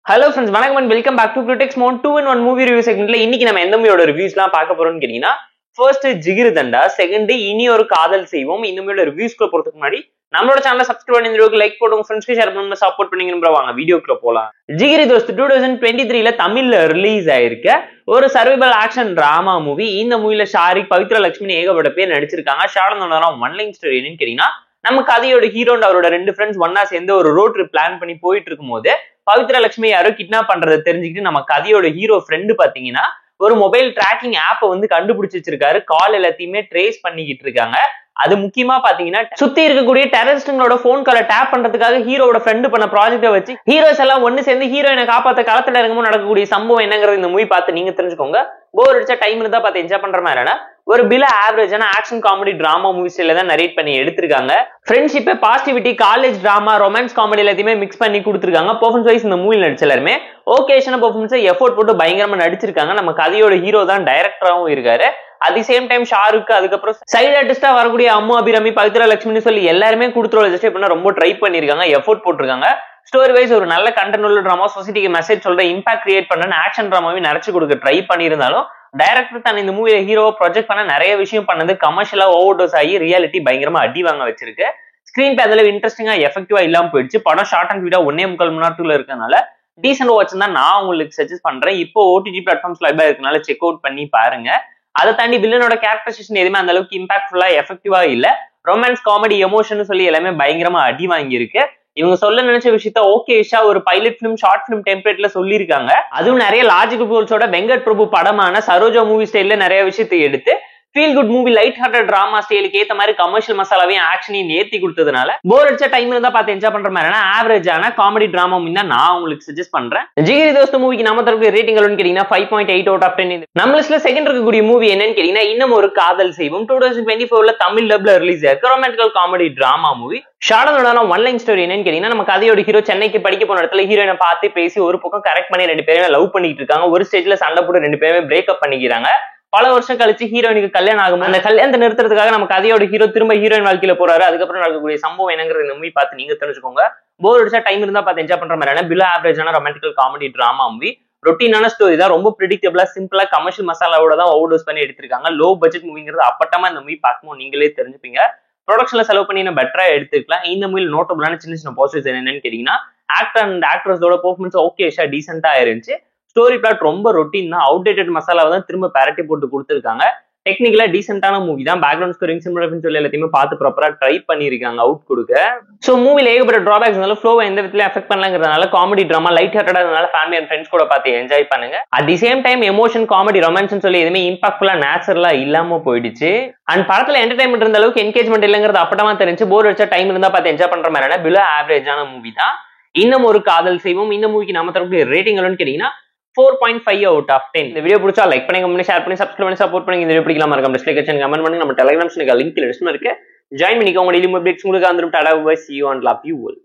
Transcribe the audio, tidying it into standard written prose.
Hello friends, வணக்கம் and welcome back to Critics Mode 2-in-1 movie review segmentல இன்னைக்கு நம்ம எந்த மூவியோட ரிவ்யூஸ்லாம் பார்க்க போறோம்னு கேட்டீங்கன்னா ஃபர்ஸ்ட் ஜிகிரு தண்டா, செகண்ட் இனி ஒரு காதல் செய்வோம். இந்த மூவியோட ரிவ்யூஸ்க்குள்ள போறதுக்கு முன்னாடி நம்மளோட சேனலை சப்ஸ்கிரைப் பண்ணி இந்த வீடியோக்கு லைக் போடுங்க, ஃப்ரெண்ட்ஸ்க்கு ஷேர் பண்ணி சப்போர்ட் பண்ணீங்கன்னு வாங்க வீடியோக்குள்ள போலாம். ஜிகிரி தோஸ்த் 2023ல தமிழ்ல ரிலீஸ் ஆயிருக்க ஒரு சர்வைவல் ஆக்ஷன் டிராமா மூவி. இந்த மூவில ஷாரிக், பவித்ரா லட்சுமி ஏகப்பட்ட பேர் நடிச்சிருக்காங்க. ஷாடனோட ஒன்லைன் ஸ்டோரி என்னன்னு கேட்டீங்கன்னா, நம்ம கதையோட ஹீரோண்ட் அவரோட ரெண்டு ஃப்ரெண்ட்ஸ் ஒன்னா சேர்ந்து ஒரு ரோட் ட்ரிப் பிளான் பண்ணி போயிட்டு இருக்கும் போது பவித்ரா லட்சுமி யாரோ கிட்னாப் பண்றதை தெரிஞ்சுக்கிட்டு நம்ம கதையோட ஹீரோ ஃப்ரெண்டு பாத்தீங்கன்னா ஒரு மொபைல் ட்ராக்கிங் ஆப்பை வந்து கண்டுபிடிச்சு வச்சிருக்காரு. கால் எல்லாத்தையுமே ட்ரேஸ் பண்ணிக்கிட்டு இருக்காங்க. அது முக்கியமா பாத்தீங்கன்னா சுத்தி இருக்கக்கூடிய டெரரிஸ்டுங்களோட போன் காலை டேப் பண்றதுக்காக ஹீரோட ஃப்ரெண்டு பண்ண ப்ராஜெக்டை வச்சு ஹீரோஸ் எல்லாம் ஒன்னு சேர்ந்து ஹீரோயினை காப்பாத்த களத்துல இறங்கும்போது நடக்கக்கூடிய சம்பவம் என்னங்கிறது இந்த மூவி பார்த்து நீங்க தெரிஞ்சுக்கோங்க. போர் அடிச்சா டைம் இருந்தா பார்த்து என்ஜாய் பண்ற மாதிரினா ஒரு பில ஆவரேஜான ஆக்ஷன் காமெடி டிராமா மூவிஸ்ல தான் நரேட் பண்ணி எடுத்திருக்காங்க. Friendship, positivity, college drama, romance comedy எல்லாத்தையுமே மிக்ஸ் பண்ணி கொடுத்துருக்காங்க. பெர்ஃபார்மன்ஸ் வைஸ் இந்த மூவில நடிச்ச எல்லாருமே ஓகேஷன பெர்ஃபார்மன்ஸ் எஃபோர்ட் போட்டு பயங்கரமா நடிச்சிருக்காங்க. நம்ம கதையோட ஹீரோ தான் டைரக்டராகவும் இருக்காரு. At the same time Shahrukh, அதுக்கப்புறம் சைடு ஆர்டிஸ்டா வரக்கூடிய அம்மு அபிராமி, பவித்ரா லட்சுமின்னு சொல்லி எல்லாருமே கொடுத்துருவோம் ஜஸ்ட் பண்ண ரொம்ப ட்ரை பண்ணிருக்காங்க, எஃபோர்ட் போட்டிருக்காங்க. ஸ்டோரி வைஸ் ஒரு நல்ல கண்டென்ட் உள்ள டிராமா, சொசைட்டிக்கு மெசேஜ் சொல்ற, இம்பாக்ட் கிரியேட் பண்ண ஆக்ஷன் டிராமாவே நிறைச்சு கொடுக்க ட்ரை பண்ணியிருந்தாலும் டைரக்டர் தான் இந்த மூவில ஹீரோவை ப்ரொஜெக்ட் பண்ண நிறைய விஷயம் பண்ணது கமர்ஷியலா ஓவர் டோஸ் ஆகி ரியாலிட்டி பயங்கரமா அடி வாங்க வச்சிருக்கு. ஸ்கிரீன் பே அதுல இன்ட்ரெஸ்டிங்கா எஃபெக்டிவா இல்லாம போயிடுச்சு. படம் ஷார்ட் அண்ட் ஸ்வீட்டா 1.25 மணி நேரத்துக்குள்ள இருக்கனால டீசென்ட் வாட்ச் தான் நான் உங்களுக்கு சஜஸ்ட் பண்றேன். இப்போ ஓடிடி பிளாட்ஃபார்ம்ஸ் லைவா இருக்கனால செக் அவுட் பண்ணி பாருங்க. அதை தாண்டி வில்லனோட கேரக்டரைசேஷன் எதுவுமே அந்த அளவுக்கு இம்பாக்ட்ஃபுல்லா எஃபெக்டிவா இல்ல. ரொமான்ஸ், காமெடி, எமோஷன் சொல்லி எல்லாமே பயங்கரமா அடி வாங்கி இருக்கு. இவங்க சொல்ல நினைச்ச விஷயத்த ஓகேஷா ஒரு பைலட் பிலிம், ஷார்ட் பிலிம் டெம்ப்ளேட்ல சொல்லியிருக்காங்க. அதுவும் நிறைய லாஜிக்கல் கோல்ஸோட வெங்கட் பிரபு படமான சரோஜா மூவி ஸ்டைல்ல நிறைய விஷயத்தை எடுத்து feel good movie, light hearted drama ஸ்டைலுக்கு ஏத்த மாதிரி கமர்ஷியல் மசாலாவையும் ஆக்ஷனையும் ஏத்தி கொடுத்ததுனால போர் அடிச்ச டைம் இருந்தா பார்த்து என்ஜாய் பண்ற மாதிரி ஆவரேஜான காமெடி டிராமா மூவி தான் நான் உங்களுக்கு சஜஸ்ட் பண்றேன். ஜிகிரி தோஸ்த் மூவிக்கு நம்ம தரப்பு ரேட்டிங் கேட்டீங்கன்னா 5.8 out of 10. நம்ம லிஸ்ட்ல செகண்ட் இருக்கக்கூடிய மூவி என்னன்னு கேட்டீங்கன்னா இன்னும் ஒரு காதல் செய்வோம். 2024ல தமிழ் டப்ல ரிலீஸ் ஆயிருக்கு ரொமான்டிக்கல் காமெடி டிராமா மூவி. ஷாடனோட ஒன்லைன் ஸ்டோரி என்னன்னு கேட்டீங்கன்னா, நம்ம கதையோட ஹீரோ சென்னைக்கு படிக்க போன இடத்துல ஹீரோயினை பார்த்து பேசி ஒரு பக்கம் கரெக்ட் பண்ணி ரெண்டு பேருமே லவ் பண்ணிட்டு இருக்காங்க. ஒரு ஸ்டேஜ்ல சண்டை போட்டு ரெண்டு பேருமே பிரேக்அப் பண்ணிக்கிறாங்க. பல வருஷம் கழிச்சு ஹீரோயினுக்கு கல்யாணம் ஆகும். அந்த கல்யாணத்தை நிறுத்துறதுக்காக நம்ம கதையோட ஹீரோ திரும்ப ஹீரோயின் வாழ்க்கையில போறாரு. அதுக்கப்புறம் நடக்கக்கூடிய சம்பவம் என்னங்கிறது இந்த மூவி பார்த்து நீங்க தெரிஞ்சுக்கோங்க. போர் அடிச்சா டைம் இருந்தா பார்த்து என்ஜாய் பண்ற மாதிரியான பிலோ ஆவரேஜான ரொமான்டிக்கல் காமெடி டிராமா மூவி. ரொட்டீனான ஸ்டோரி தான், ரொம்ப பிரிடிக்டபிளா, சிம்பிளா, கமர்ஷியல் மசாலாவோட தான் ஓவர் டோஸ் பண்ணி எடுத்திருக்காங்க. லோ பட்ஜெட் மூவிங்கிறது அப்பட்டமா இந்த மூவி பார்க்கும்போது நீங்களே தெரிஞ்சுப்பீங்க. ப்ரொடக்ஷன்ல செலவு பண்ணி பெட்டரா எடுத்துக்கலாம். இந்த மூவில நோட்டபிளான சின்ன சின்ன பாசிட்டிவ்ஸ் என்னன்னு கேட்டீங்கன்னா, ஆக்டர் அண்ட் ஆக்ட்ரஸோட பெர்ஃபார்மன்ஸ் ஓகேஷா டீசென்டா இருந்துச்சு. ஸ்டோரி பிளாட் ரொம்ப ரொட்டீன் தான், அவுடேட்டட் மசாலாவை தான் திரும்ப பேரட்டி போட்டு கொடுத்துருக்காங்க. டெக்னிக்கலா டீசென்டான மூவி தான். பேக்ரவுண்ட் ஸ்கோரிங், சினிமாட்டோகிராஃபி சொல்லி எல்லாத்தையுமே பார்த்து ப்ராப்பரா ட்ரை பண்ணிருக்காங்க அவுட் கொடுக்க. சோ மூவில ஏகப்பட்ட டிராபேக்ஸ் இருந்தாலும் ஃப்ளோவை எந்த விதத்திலயும் அஃபெக்ட் பண்ணலங்கிறதுனால காமெடி டிராமா லைட் ஹார்ட்டடா இருந்தனால ஃபேமிலி அண்ட் ஃப்ரெண்ட்ஸ் கூட பார்த்து என்ஜாய் பண்ணுங்க. At the same time emotion, comedy, romance சொல்லி எதுவுமே இம்பாக்ட்ஃபுல்லா நேச்சுரலா இல்லாம போயிடுச்சு. அண்ட் படத்துல என்டர்டைன்மெண்ட் இருந்த அளவுக்கு என்கேஜ்மெண்ட் இல்லங்கிறது அப்பட்டமா தெரிஞ்சு போர் அடிச்சா டைம் இருந்தா பார்த்து என்ஜாய் பண்ற மாதிரியான பிலோ ஆவரேஜான மூவி தான் இன்னும் ஒரு காதல் செய்வோம். இந்த மூவிக்கு நம்ம தரப்பு ரேட்டிங் எவ்வளவுன்னு கேட்டீங்கன்னா 4.5 out of 10. இந்த வீடியோ பிடிச்சா லைக் பண்ணி, கமெண்ட், ஷேர் பண்ணி, சப்ஸ்கிரைப் பண்ணி சப்போர்ட் பண்ணி. இந்த வீடியோ பிடிக்கலாம் மறக்காம டிஸ்லைக் செஞ்சு கமெண்ட் பண்ணுங்க. நம்ம டெலிகிராம் லிங்க் டிஸ்கிரிப்ஷன்ல இருக்கு, ஜாயின் பண்ணிக்கோங்க. டெய்லி அப்டேட்ஸ் உங்களுக்கு வந்துரும். Tata bye, see you and love you all.